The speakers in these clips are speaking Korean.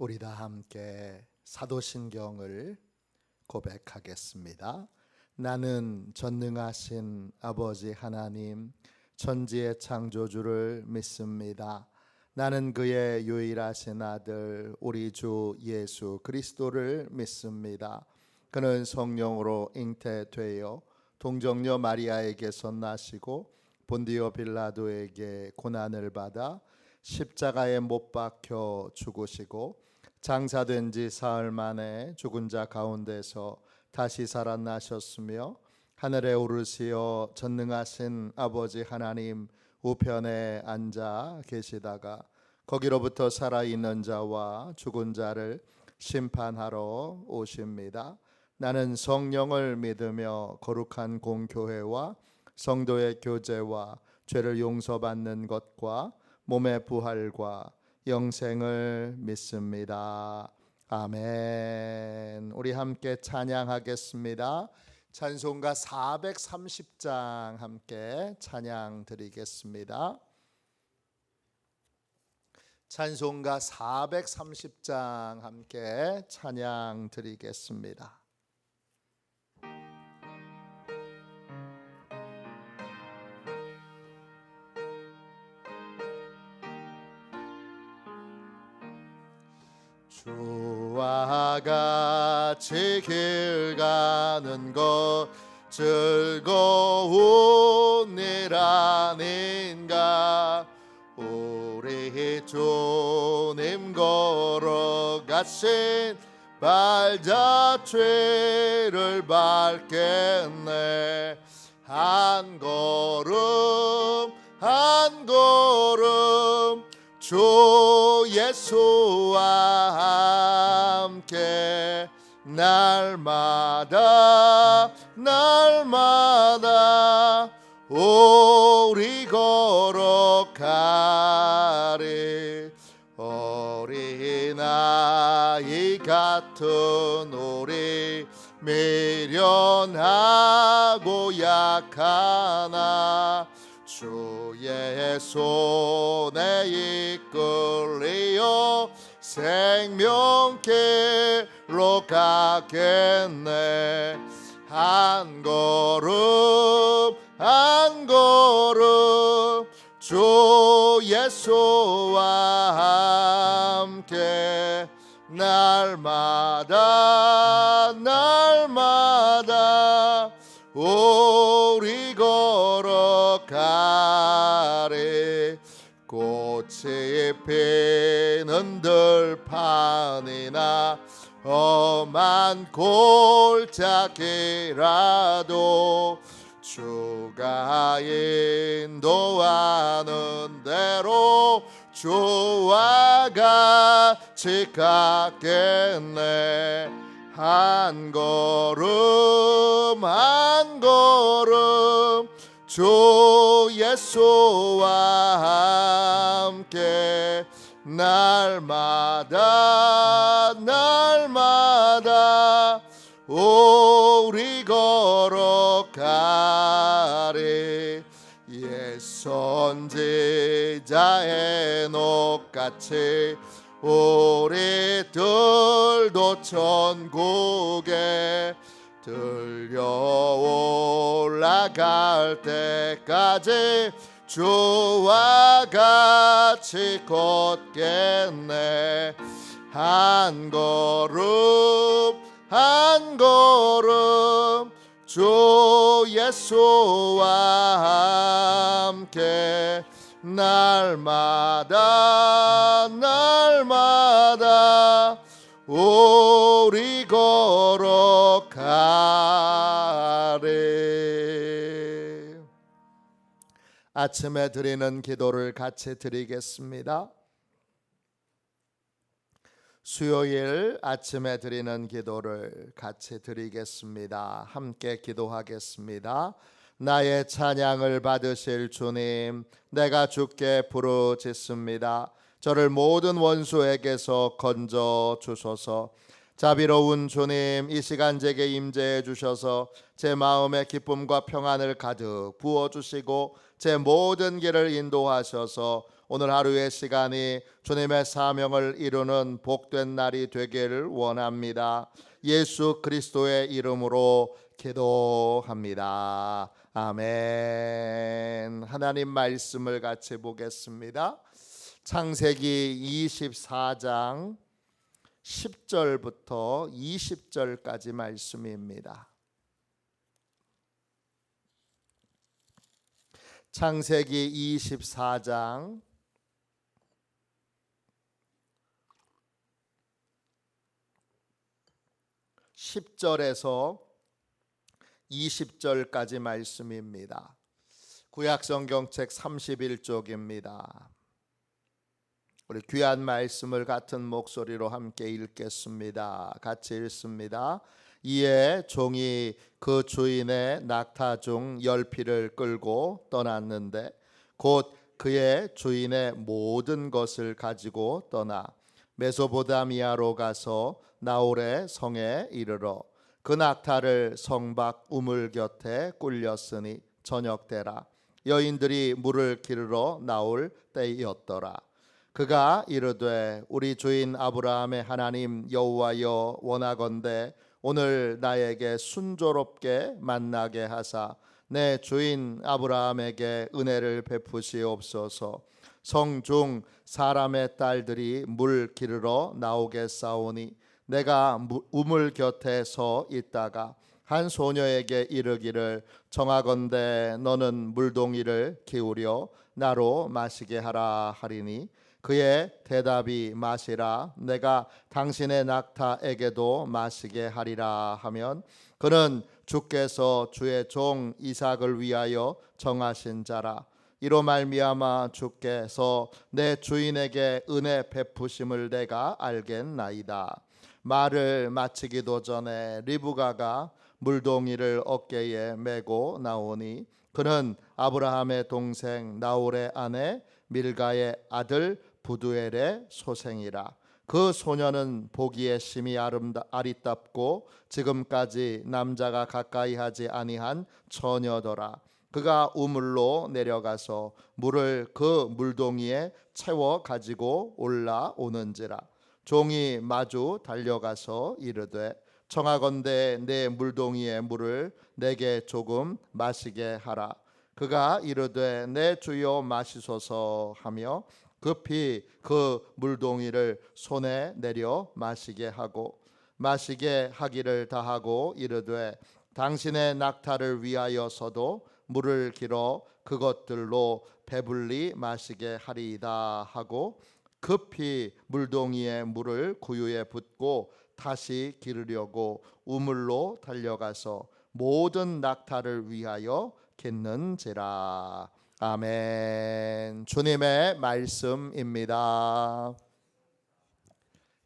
우리 다 함께 사도신경을 고백하겠습니다. 나는 전능하신 아버지 하나님, 천지의 창조주를 믿습니다. 나는 그의 유일하신 아들 우리 주 예수 그리스도를 믿습니다. 그는 성령으로 잉태되어 동정녀 마리아에게서 나시고 본디오 빌라도에게 고난을 받아 십자가에 못 박혀 죽으시고 장사된 지 사흘 만에 죽은 자 가운데서 다시 살아나셨으며 하늘에 오르시어 전능하신 아버지 하나님 우편에 앉아 계시다가 거기로부터 살아있는 자와 죽은 자를 심판하러 오십니다. 나는 성령을 믿으며 거룩한 공교회와 성도의 교제와 죄를 용서받는 것과 몸의 부활과 영생을 믿습니다. 아멘. 우리 함께 찬양하겠습니다. 찬송가 430장 함께 찬양 드리겠습니다. 찬송가 430장 함께 찬양 드리겠습니다. 주와 같이 길 가는 것 즐거운 일 아닌가. 우리 주님 걸어가신 발자취를 밟겠네. 한 걸음 한 걸음 주 예수와 함께 날마다 날마다 우리 걸어가리. 어린아이 같은 우리 미련하고 약하나 주의 손에 이끌리어 생명길로 가겠네. 한 걸음 한 걸음 주 예수와 함께 날마다 날마다 우리 걸어가리. 꽃이 피는 들판이나 험한 골짜기라도 주가 인도하는 대로 주와 같이 가겠네. 한 걸음 한 걸음 주 예수와 함께 날마다 날마다 우리 걸어가리. 옛 선지자 에녹같이 우리들도 천국에 들려 올라갈 때까지 주와 같이 걷겠네. 한 걸음 한 걸음 주 예수와 함께 날마다 날마다 우리 걸어가리. 아침에 드리는 기도를 같이 드리겠습니다. 수요일 아침에 드리는 기도를 같이 드리겠습니다. 함께 기도하겠습니다. 나의 찬양을 받으실 주님, 내가 주께 부르짖습니다. 저를 모든 원수에게서 건져 주소서. 자비로운 주님, 이 시간 제게 임재해 주셔서 제 마음에 기쁨과 평안을 가득 부어주시고 제 모든 길을 인도하셔서 오늘 하루의 시간이 주님의 사명을 이루는 복된 날이 되기를 원합니다. 예수 그리스도의 이름으로 기도합니다. 아멘. 하나님 말씀을 같이 보겠습니다. 창세기 24장 10절부터 20절까지 말씀입니다. 창세기 24장 10절에서 20절까지 말씀입니다. 구약성경책 31쪽입니다. 우리 귀한 말씀을 같은 목소리로 함께 읽겠습니다. 같이 읽습니다. 이에 종이 그 주인의 낙타 중 10피를 끌고 떠났는데 곧 그의 주인의 모든 것을 가지고 떠나 메소포타미아로 가서 나홀의 성에 이르러 그 낙타를 성 밖 우물 곁에 꿀렸으니 저녁때라. 여인들이 물을 기르러 나올 때였더라. 그가 이르되 우리 주인 아브라함의 하나님 여호와여 원하건대 오늘 나에게 순조롭게 만나게 하사 내 주인 아브라함에게 은혜를 베푸시옵소서. 성중 사람의 딸들이 물 기르러 나오겠사오니 내가 우물 곁에 서 있다가 한 소녀에게 이르기를 정하건대 너는 물동이를 기울여 나로 마시게 하라 하리니 그의 대답이 마시라 내가 당신의 낙타에게도 마시게 하리라 하면 그는 주께서 주의 종 이삭을 위하여 정하신 자라. 이로 말미암아 주께서 내 주인에게 은혜 베푸심을 내가 알겠나이다. 말을 마치기도 전에 리브가가 물동이를 어깨에 메고 나오니 그는 아브라함의 동생 나홀의 아내 밀가의 아들 부두엘의 소생이라. 그 소녀는 보기에 심히 아리답고 지금까지 남자가 가까이 하지 아니한 처녀더라. 그가 우물로 내려가서 물을 그 물동이에 채워 가지고 올라오는지라. 종이 마주 달려가서 이르되 청하건대 내 물동이의 물을 내게 조금 마시게 하라. 그가 이르되 내 주여 마시소서 하며 급히 그 물동이를 손에 내려 마시게 하고 마시게 하기를 다하고 이르되 당신의 낙타를 위하여서도 물을 길어 그것들로 배불리 마시게 하리이다 하고 급히 물동이의 물을 구유에 붓고 다시 기르려고 우물로 달려가서 모든 낙타를 위하여 겠는지라. 아멘. 주님의 말씀입니다.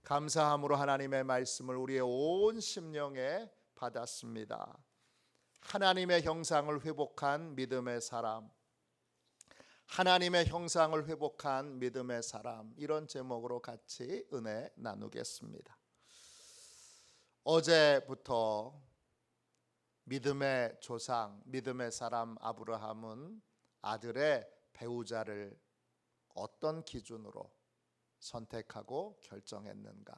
감사함으로 하나님의 말씀을 우리의 온 심령에 받았습니다. 하나님의 형상을 회복한 믿음의 사람, 하나님의 형상을 회복한 믿음의 사람, 이런 제목으로 같이 은혜 나누겠습니다. 어제부터 믿음의 조상, 믿음의 사람 아브라함은 아들의 배우자를 어떤 기준으로 선택하고 결정했는가,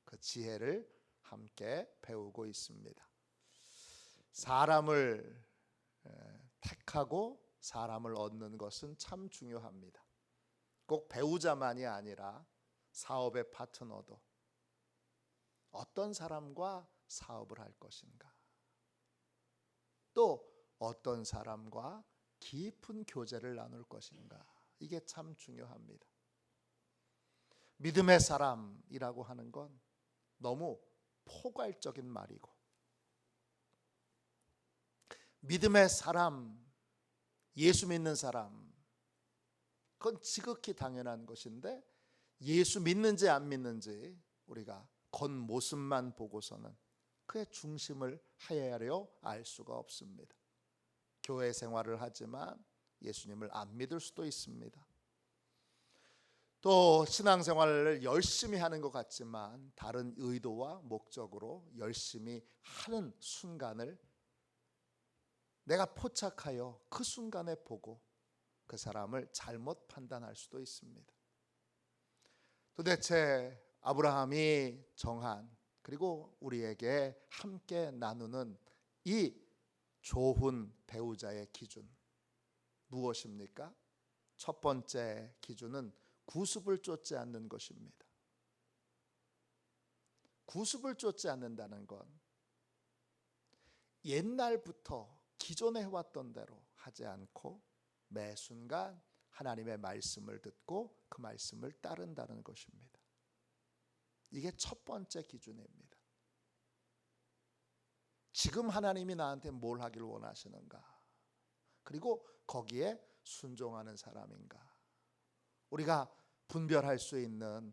그 지혜를 함께 배우고 있습니다. 사람을 택하고 사람을 얻는 것은 참 중요합니다. 꼭 배우자만이 아니라 사업의 파트너도 어떤 사람과 사업을 할 것인가, 또 어떤 사람과 깊은 교제를 나눌 것인가, 이게 참 중요합니다. 믿음의 사람이라고 하는 건 너무 포괄적인 말이고, 믿음의 사람, 예수 믿는 사람, 그건 지극히 당연한 것인데 예수 믿는지 안 믿는지 우리가 겉모습만 보고서는 그의 중심을 헤아려 알 수가 없습니다. 교회 생활을 하지만 예수님을 안 믿을 수도 있습니다. 또 신앙생활을 열심히 하는 것 같지만 다른 의도와 목적으로 열심히 하는 순간을 내가 포착하여 그 순간에 보고 그 사람을 잘못 판단할 수도 있습니다. 도대체 아브라함이 정한, 그리고 우리에게 함께 나누는 이 좋은 배우자의 기준 무엇입니까? 첫 번째 기준은 구습을 쫓지 않는 것입니다. 구습을 쫓지 않는다는 건 옛날부터 기존에 해왔던 대로 하지 않고 매 순간 하나님의 말씀을 듣고 그 말씀을 따른다는 것입니다. 이게 첫 번째 기준입니다. 지금 하나님이 나한테 뭘 하길 원하시는가? 그리고 거기에 순종하는 사람인가? 우리가 분별할 수 있는,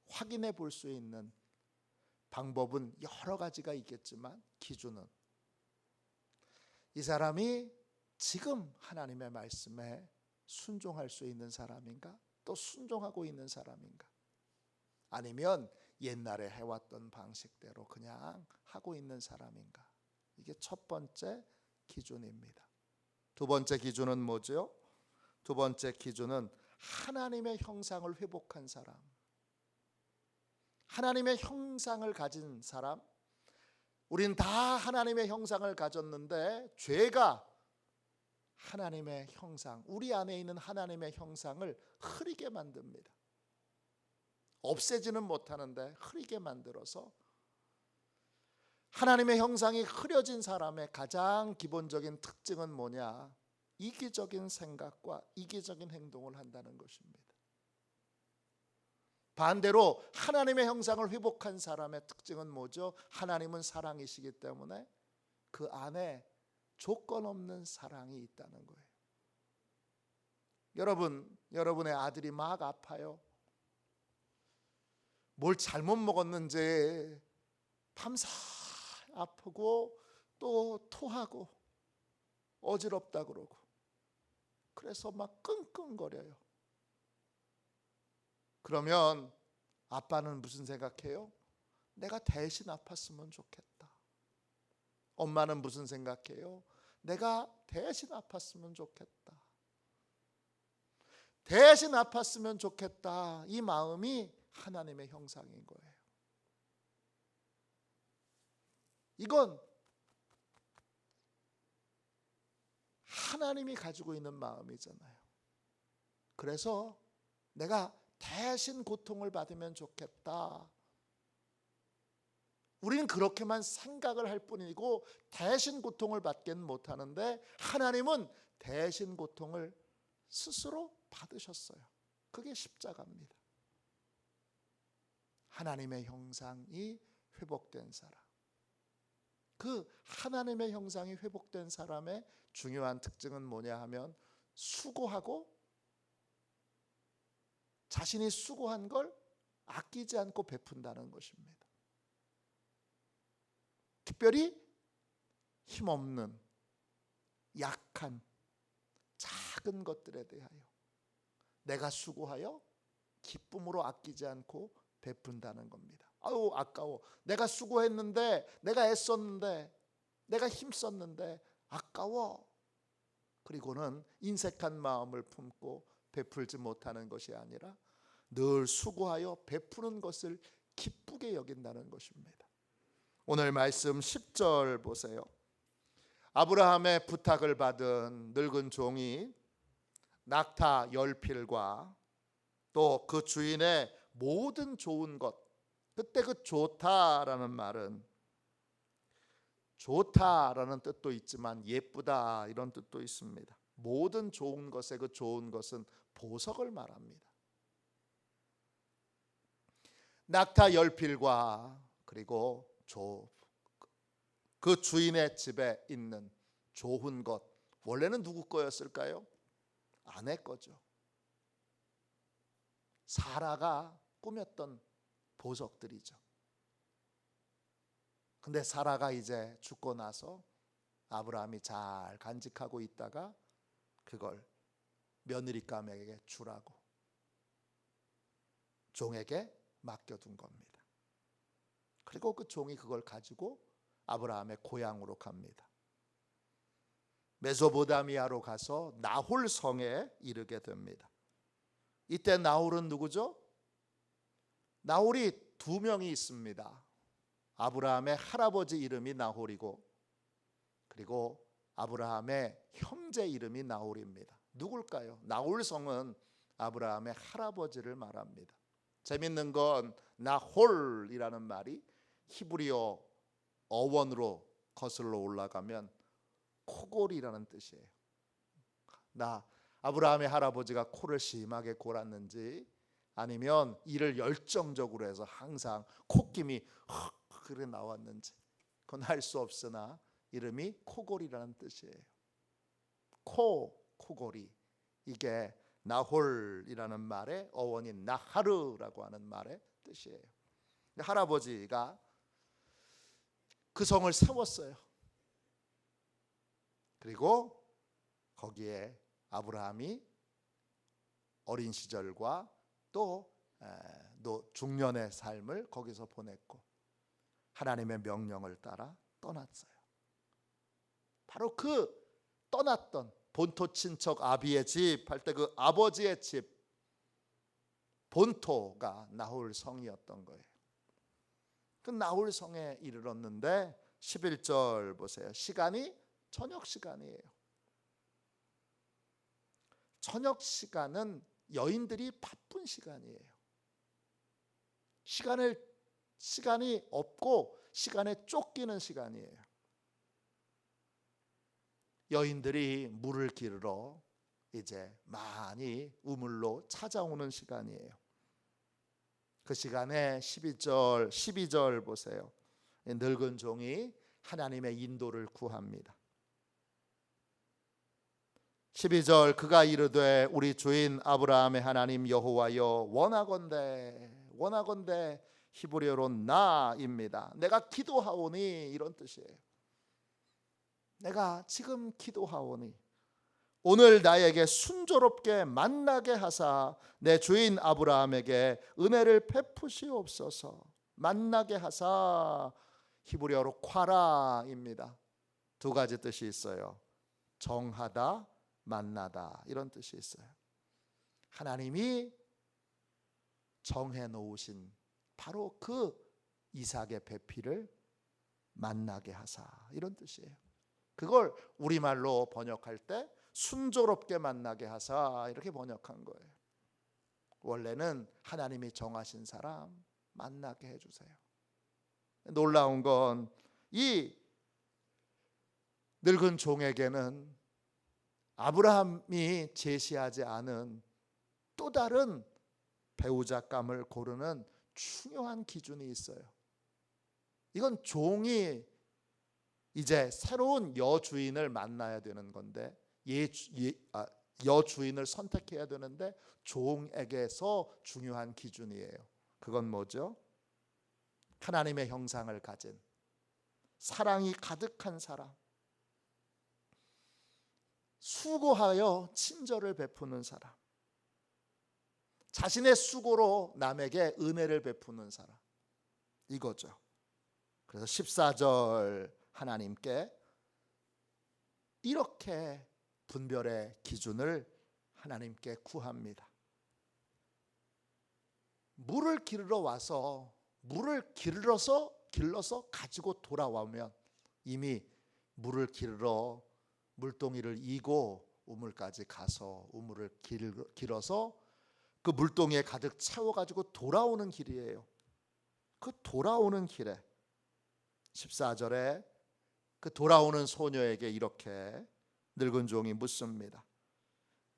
확인해 볼 수 있는 방법은 여러 가지가 있겠지만 기준은 이 사람이 지금 하나님의 말씀에 순종할 수 있는 사람인가? 또 순종하고 있는 사람인가? 아니면 옛날에 해왔던 방식대로 그냥 하고 있는 사람인가? 이게 첫 번째 기준입니다. 두 번째 기준은 뭐죠? 두 번째 기준은 하나님의 형상을 회복한 사람. 하나님의 형상을 가진 사람. 우린 다 하나님의 형상을 가졌는데 죄가 하나님의 형상, 우리 안에 있는 하나님의 형상을 흐리게 만듭니다. 없애지는 못하는데 흐리게 만들어서 하나님의 형상이 흐려진 사람의 가장 기본적인 특징은 뭐냐? 이기적인 생각과 이기적인 행동을 한다는 것입니다. 반대로 하나님의 형상을 회복한 사람의 특징은 뭐죠? 하나님은 사랑이시기 때문에 그 안에 조건 없는 사랑이 있다는 거예요. 여러분의 아들이 막 아파요. 뭘 잘못 먹었는지 밤새 아프고 또 토하고 어지럽다 그러고, 그래서 막 끙끙거려요. 그러면 아빠는 무슨 생각해요? 내가 대신 아팠으면 좋겠다. 엄마는 무슨 생각해요? 내가 대신 아팠으면 좋겠다. 대신 아팠으면 좋겠다. 이 마음이 하나님의 형상인 거예요. 이건 하나님이 가지고 있는 마음이잖아요. 그래서 내가 대신 고통을 받으면 좋겠다. 우리는 그렇게만 생각을 할 뿐이고 대신 고통을 받기는 못하는데 하나님은 대신 고통을 스스로 받으셨어요. 그게 십자가입니다. 하나님의 형상이 회복된 사람. 그 하나님의 형상이 회복된 사람의 중요한 특징은 뭐냐 하면 수고하고 자신이 수고한 걸 아끼지 않고 베푼다는 것입니다. 특별히 힘없는, 약한, 작은 것들에 대하여 내가 수고하여 기쁨으로 아끼지 않고 베푼다는 겁니다. 아유 아까워. 내가 수고했는데, 내가 애썼는데, 내가 힘썼는데 아까워. 그리고는 인색한 마음을 품고 베풀지 못하는 것이 아니라 늘 수고하여 베푸는 것을 기쁘게 여긴다는 것입니다. 오늘 말씀 10절 보세요. 아브라함의 부탁을 받은 늙은 종이 낙타 10필과 또 그 주인의 모든 좋은 것, 그때 그 좋다라는 말은 좋다라는 뜻도 있지만 예쁘다 이런 뜻도 있습니다. 모든 좋은 것의 그 좋은 것은 보석을 말합니다. 낙타 10필과 그리고 그 주인의 집에 있는 좋은 것, 원래는 누구 거였을까요? 아내 거죠. 사라가 꾸몄던 보석들이죠. 근데 사라가 이제 죽고 나서 아브라함이 잘 간직하고 있다가 그걸 며느리감에게 주라고 종에게 맡겨둔 겁니다. 그리고 그 종이 그걸 가지고 아브라함의 고향으로 갑니다. 메소포타미아로 가서 나홀 성에 이르게 됩니다. 이때 나홀은 누구죠? 나홀이 두 명이 있습니다. 아브라함의 할아버지 이름이 나홀이고, 그리고 아브라함의 형제 이름이 나홀입니다. 누굴까요? 나홀 성은 아브라함의 할아버지를 말합니다. 재밌는 건 나홀이라는 말이 히브리어 어원으로 거슬러 올라가면 코골이라는 뜻이에요. 아브라함의 할아버지가 코를 심하게 골았는지, 아니면 이를 열정적으로 해서 항상 콧김이 그래 나왔는지, 그건 알 수 없으나 이름이 코골이라는 뜻이에요. 코골이, 이게 나홀이라는 말의 어원인 나하르라고 하는 말의 뜻이에요. 할아버지가 그 성을 세웠어요. 그리고 거기에 아브라함이 어린 시절과 또 중년의 삶을 거기서 보냈고, 하나님의 명령을 따라 떠났어요. 바로 그 떠났던 본토 친척 아비의 집 할 때 그 아버지의 집 본토가 나홀 성이었던 거예요. 그 나홀 성에 이르렀는데 11절 보세요. 시간이 저녁 시간이에요. 저녁 시간은 여인들이 바쁜 시간이에요. 시간이 없고 시간에 쫓기는 시간이에요. 여인들이 물을 기르러 이제 많이 우물로 찾아오는 시간이에요. 그 시간에 12절 보세요. 늙은 종이 하나님의 인도를 구합니다. 12절, 그가 이르되 우리 주인 아브라함의 하나님 여호와여, 원하건대 히브리어로 나입니다. 내가 기도하오니, 이런 뜻이에요. 내가 지금 기도하오니 오늘 나에게 순조롭게 만나게 하사 내 주인 아브라함에게 은혜를 베푸시옵소서. 만나게 하사, 히브리어로 콰라입니다. 두 가지 뜻이 있어요. 정하다, 만나다, 이런 뜻이 있어요. 하나님이 정해 놓으신 바로 그 이삭의 배필을 만나게 하사, 이런 뜻이에요. 그걸 우리말로 번역할 때 순조롭게 만나게 하사, 이렇게 번역한 거예요. 원래는 하나님이 정하신 사람 만나게 해주세요. 놀라운 건 이 늙은 종에게는 아브라함이 제시하지 않은 또 다른 배우자감을 고르는 중요한 기준이 있어요. 이건 종이 이제 새로운 여주인을 만나야 되는 건데, 여주인을 선택해야 되는데 종에게서 중요한 기준이에요. 그건 뭐죠? 하나님의 형상을 가진, 사랑이 가득한 사람, 수고하여 친절을 베푸는 사람, 자신의 수고로 남에게 은혜를 베푸는 사람, 이거죠. 그래서 14절, 하나님께 이렇게 분별의 기준을 하나님께 구합니다. 물을 길러 와서 물을 길러서 가지고 돌아오면 이미 물을 길러 물동이를 이고 우물까지 가서 우물을 길어서 그 물동이에 가득 채워가지고 돌아오는 길이에요. 그 돌아오는 길에 14절에 그 돌아오는 소녀에게 이렇게 늙은 종이 묻습니다.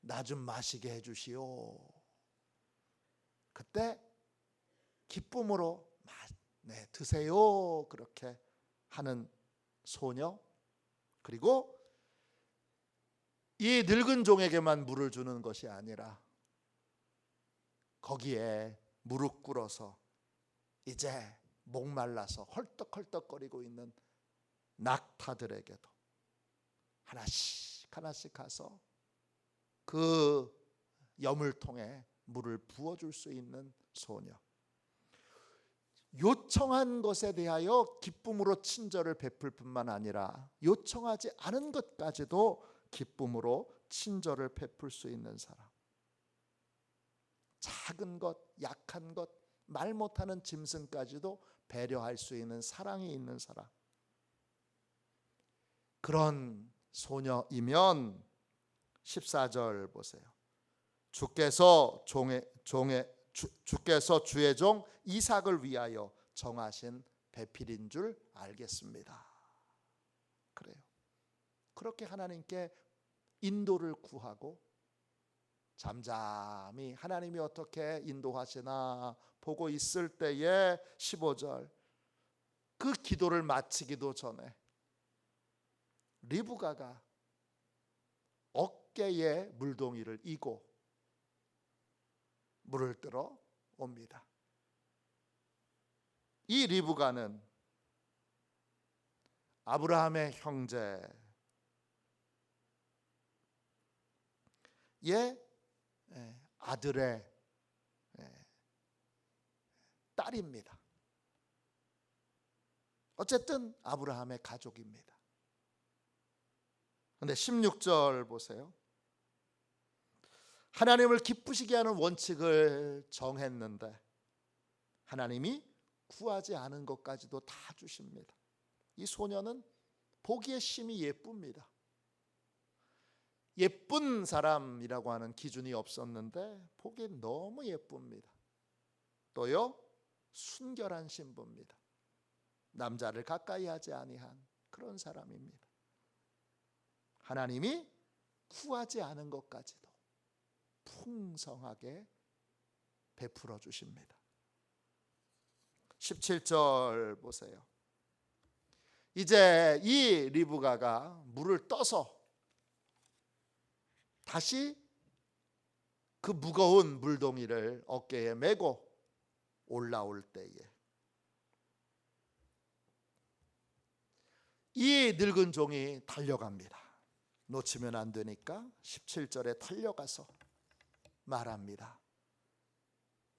나 좀 마시게 해주시오. 그때 기쁨으로 네, 드세요, 그렇게 하는 소녀, 그리고 이 늙은 종에게만 물을 주는 것이 아니라 거기에 무릎 꿇어서 이제 목말라서 헐떡헐떡거리고 있는 낙타들에게도 하나씩 가서 그 여물통에 물을 부어줄 수 있는 소녀. 요청한 것에 대하여 기쁨으로 친절을 베풀 뿐만 아니라 요청하지 않은 것까지도 기쁨으로 친절을 베풀 수 있는 사람. 작은 것, 약한 것, 말 못하는 짐승까지도 배려할 수 있는 사랑이 있는 사람. 그런 소녀이면 14절 보세요. 주께서 주의 종 이삭을 위하여 정하신 배필인 줄 알겠습니다. 그래요. 그렇게 하나님께 인도를 구하고 잠잠히 하나님이 어떻게 인도하시나 보고 있을 때에 15절, 그 기도를 마치기도 전에 리브가가 어깨에 물동이를 이고 물을 뜨러 옵니다. 이 리브가는 아브라함의 형제의 아들의 딸입니다. 어쨌든 아브라함의 가족입니다. 그런데 16절 보세요. 하나님을 기쁘시게 하는 원칙을 정했는데 하나님이 구하지 않은 것까지도 다 주십니다. 이 소녀는 보기에 심히 예쁩니다. 예쁜 사람이라고 하는 기준이 없었는데 보기에 너무 예쁩니다. 또요, 순결한 신부입니다. 남자를 가까이 하지 아니한 그런 사람입니다. 하나님이 구하지 않은 것까지도 풍성하게 베풀어 주십니다. 17절 보세요. 이제 이 리브가가 물을 떠서 다시 그 무거운 물동이를 어깨에 메고 올라올 때에 이 늙은 종이 달려갑니다. 놓치면 안 되니까 17절에 달려가서 말합니다.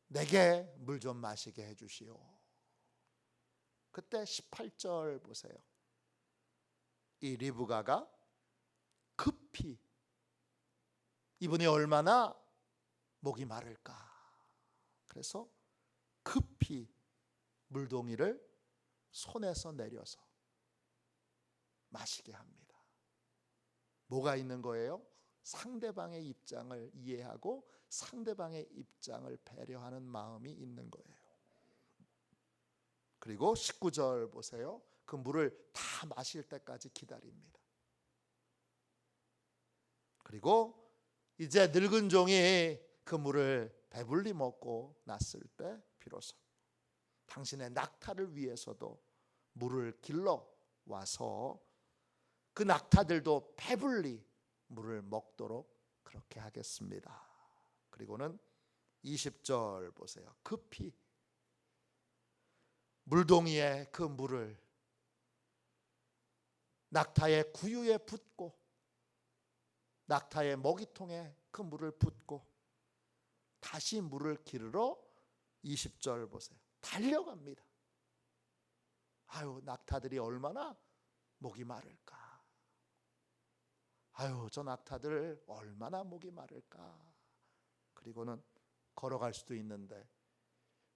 내게 물 좀 마시게 해주시오. 그때 18절 보세요. 이 리브가가 급히, 이분이 얼마나 목이 마를까, 그래서 급히 물동이를 손에서 내려서 마시게 합니다. 뭐가 있는 거예요? 상대방의 입장을 이해하고 상대방의 입장을 배려하는 마음이 있는 거예요. 그리고 19절 보세요. 그 물을 다 마실 때까지 기다립니다. 그리고 이제 늙은 종이 그 물을 배불리 먹고 났을 때 비로소 당신의 낙타를 위해서도 물을 길러 와서 그 낙타들도 배불리 물을 먹도록 그렇게 하겠습니다. 그리고는 20절 보세요. 급히 물동이에 그 물을 낙타의 구유에 붓고 낙타의 먹이통에 그 물을 붓고 다시 물을 기르러 20절 보세요. 달려갑니다. 아유, 낙타들이 얼마나 목이 마를까. 아유, 저 낙타들 얼마나 목이 마를까. 그리고는 걸어갈 수도 있는데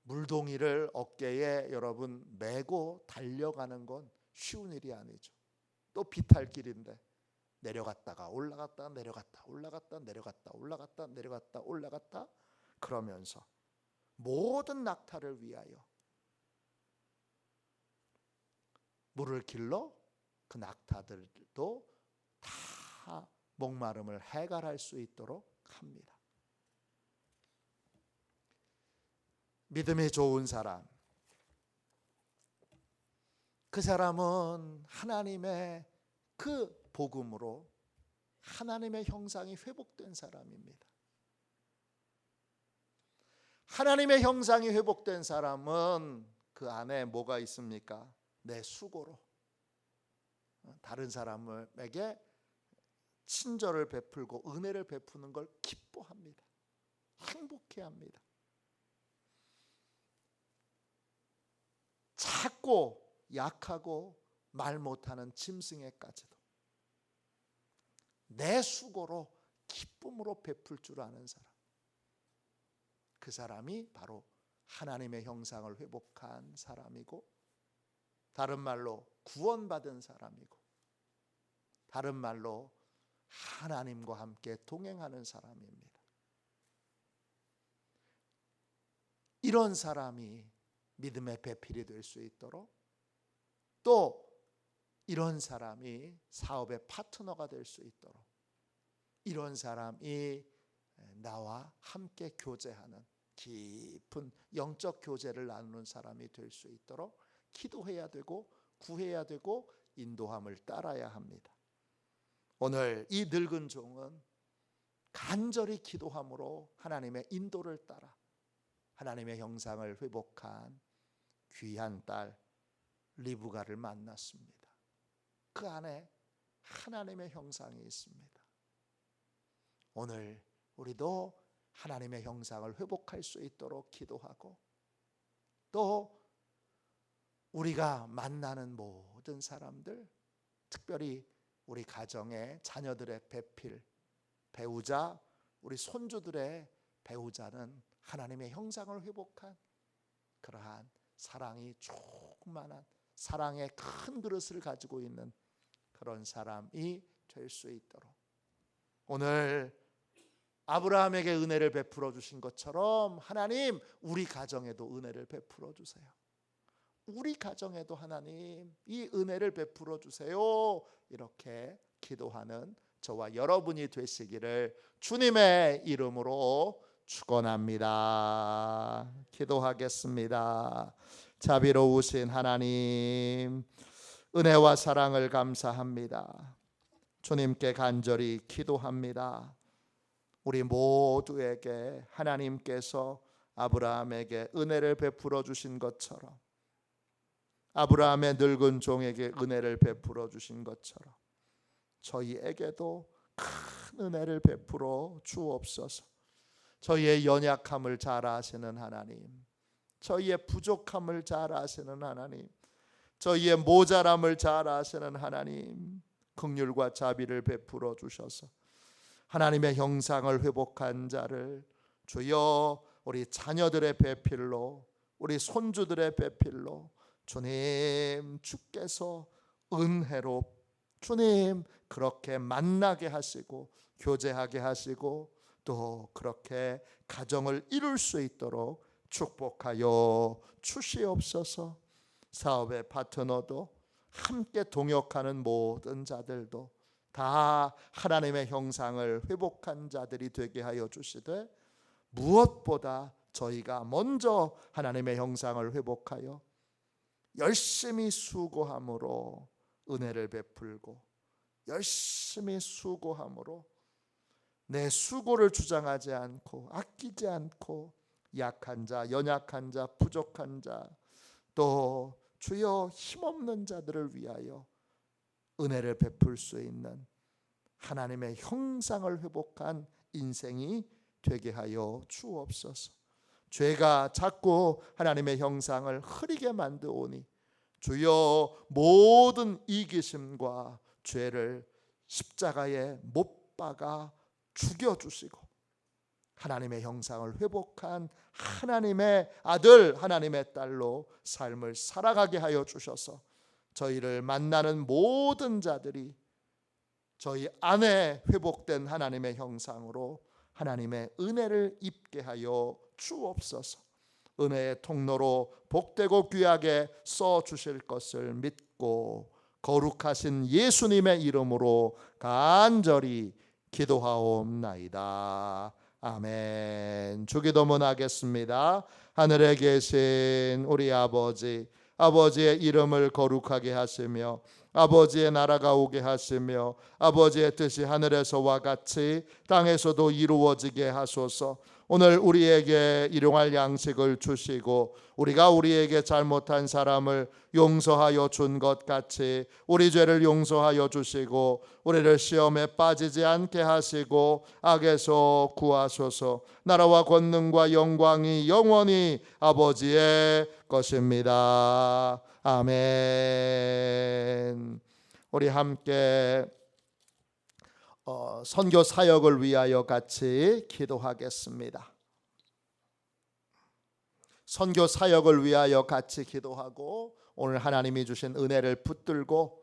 물동이를 어깨에 여러분 메고 달려가는 건 쉬운 일이 아니죠. 또 비탈길인데 내려갔다가 올라갔다 내려갔다 올라갔다 내려갔다 올라갔다 내려갔다 올라갔다 그러면서 모든 낙타를 위하여 물을 길러 그 낙타들도 다 목마름을 해결할 수 있도록 합니다. 믿음이 좋은 사람, 그 사람은 하나님의 그 복음으로 하나님의 형상이 회복된 사람입니다. 하나님의 형상이 회복된 사람은 그 안에 뭐가 있습니까? 내 수고로 다른 사람에게 친절을 베풀고 은혜를 베푸는 걸 기뻐합니다. 행복해합니다. 작고 약하고 말 못하는 짐승에까지도 내 수고로 기쁨으로 베풀 줄 아는 사람, 그 사람이 바로 하나님의 형상을 회복한 사람이고, 다른 말로 구원받은 사람이고, 다른 말로 하나님과 함께 동행하는 사람입니다. 이런 사람이 믿음의 배필이 될 수 있도록, 또 이런 사람이 사업의 파트너가 될 수 있도록, 이런 사람이 나와 함께 교제하는 깊은 영적 교제를 나누는 사람이 될 수 있도록 기도해야 되고 구해야 되고 인도함을 따라야 합니다. 오늘 이 늙은 종은 간절히 기도함으로 하나님의 인도를 따라 하나님의 형상을 회복한 귀한 딸 리브가를 만났습니다. 그 안에 하나님의 형상이 있습니다. 오늘 우리도 하나님의 형상을 회복할 수 있도록 기도하고, 또 우리가 만나는 모든 사람들, 특별히 우리 가정의 자녀들의 배필, 배우자, 우리 손주들의 배우자는 하나님의 형상을 회복한 그러한 사랑이 충만한 사랑의 큰 그릇을 가지고 있는 그런 사람이 될 수 있도록, 오늘 아브라함에게 은혜를 베풀어 주신 것처럼 하나님 우리 가정에도 은혜를 베풀어 주세요. 우리 가정에도 하나님 이 은혜를 베풀어 주세요. 이렇게 기도하는 저와 여러분이 되시기를 주님의 이름으로 축원합니다. 기도하겠습니다. 자비로우신 하나님, 은혜와 사랑을 감사합니다. 주님께 간절히 기도합니다. 우리 모두에게 하나님께서 아브라함에게 은혜를 베풀어 주신 것처럼, 아브라함의 늙은 종에게 은혜를 베풀어 주신 것처럼 저희에게도 큰 은혜를 베풀어 주옵소서. 저희의 연약함을 잘 아시는 하나님, 저희의 부족함을 잘 아시는 하나님, 저희의 모자람을 잘 아시는 하나님, 긍휼과 자비를 베풀어 주셔서 하나님의 형상을 회복한 자를 주여 우리 자녀들의 배필로, 우리 손주들의 배필로 주님 주께서 은혜로 주님 그렇게 만나게 하시고 교제하게 하시고, 또 그렇게 가정을 이룰 수 있도록 축복하여 주시옵소서. 사업의 파트너도 함께 동역하는 모든 자들도 다 하나님의 형상을 회복한 자들이 되게 하여 주시되, 무엇보다 저희가 먼저 하나님의 형상을 회복하여 열심히 수고함으로 은혜를 베풀고, 열심히 수고함으로 내 수고를 주장하지 않고 아끼지 않고 약한 자, 연약한 자, 부족한 자, 또 주여 힘없는 자들을 위하여 은혜를 베풀 수 있는 하나님의 형상을 회복한 인생이 되게 하여 주옵소서. 죄가 자꾸 하나님의 형상을 흐리게 만드오니 주여 모든 이기심과 죄를 십자가에 못 박아 죽여주시고 하나님의 형상을 회복한 하나님의 아들, 하나님의 딸로 삶을 살아가게 하여 주셔서 저희를 만나는 모든 자들이 저희 안에 회복된 하나님의 형상으로 하나님의 은혜를 입게 하여 주옵소서. 은혜의 통로로 복되고 귀하게 써 주실 것을 믿고 거룩하신 예수님의 이름으로 간절히 기도하옵나이다. 아멘. 주기도문 하겠습니다. 하늘에 계신 우리 아버지, 아버지의 이름을 거룩하게 하시며 아버지의 나라가 오게 하시며 아버지의 뜻이 하늘에서와 같이 땅에서도 이루어지게 하소서. 오늘 우리에게 일용할 양식을 주시고 우리가 우리에게 잘못한 사람을 용서하여 준 것 같이 우리 죄를 용서하여 주시고 우리를 시험에 빠지지 않게 하시고 악에서 구하소서. 나라와 권능과 영광이 영원히 아버지의 것입니다. 아멘. 우리 함께 선교 사역을 위하여 같이 기도하겠습니다. 선교 사역을 위하여 같이 기도하고 오늘 하나님이 주신 은혜를 붙들고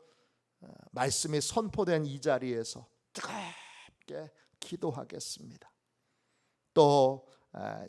말씀이 선포된 이 자리에서 뜨겁게 기도하겠습니다. 또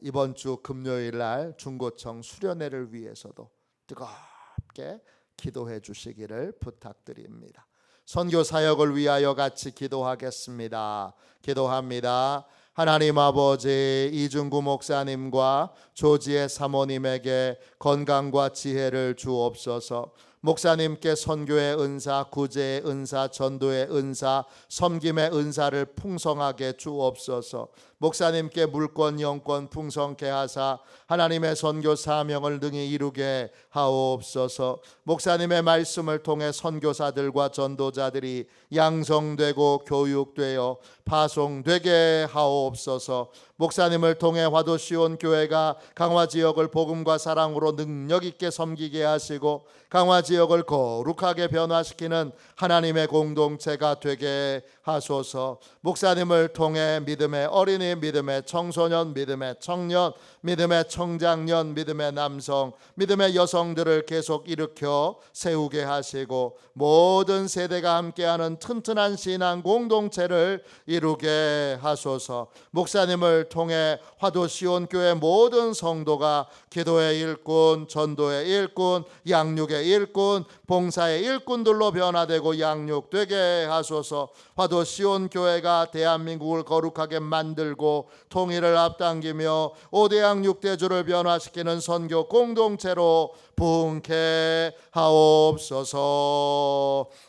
이번 주 금요일 날 중고청 수련회를 위해서도 뜨겁게 기도해 주시기를 부탁드립니다. 선교 사역을 위하여 같이 기도하겠습니다. 기도합니다. 하나님 아버지, 이중구 목사님과 조지의 사모님에게 건강과 지혜를 주옵소서. 목사님께 선교의 은사, 구제의 은사, 전도의 은사, 섬김의 은사를 풍성하게 주옵소서. 목사님께 물권 영권 풍성케 하사 하나님의 선교 사명을 능히 이루게 하옵소서. 목사님의 말씀을 통해 선교사들과 전도자들이 양성되고 교육되어 파송되게 하옵소서. 목사님을 통해 화도시온 교회가 강화 지역을 복음과 사랑으로 능력 있게 섬기게 하시고 강화 지역을 거룩하게 변화시키는 하나님의 공동체가 되게 하소서. 목사님을 통해 믿음의 어린이, 믿음의 청소년, 믿음의 청년, 믿음의 청장년, 믿음의 남성, 믿음의 여성들을 계속 일으켜 세우게 하시고 모든 세대가 함께하는 튼튼한 신앙 공동체를 이루게 하소서. 목사님을 통해 화도시온 교회 모든 성도가 기도의 일꾼, 전도의 일꾼, 양육의 일꾼, 봉사의 일꾼들로 변화되고 양육되게 하소서. 화도시온 교회가 대한민국을 거룩하게 만들고 통일을 앞당기며 5대 양육대주를 변화시키는 선교 공동체로 부흥케 하옵소서.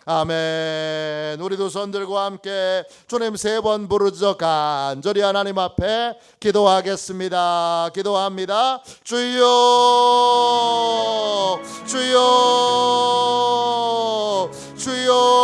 아멘. 우리 두 손들과 함께 주님 3번 부르짖어 간절히 하나님 앞에 기도하겠습니다. 기도합니다. 주여, 주여, 주여.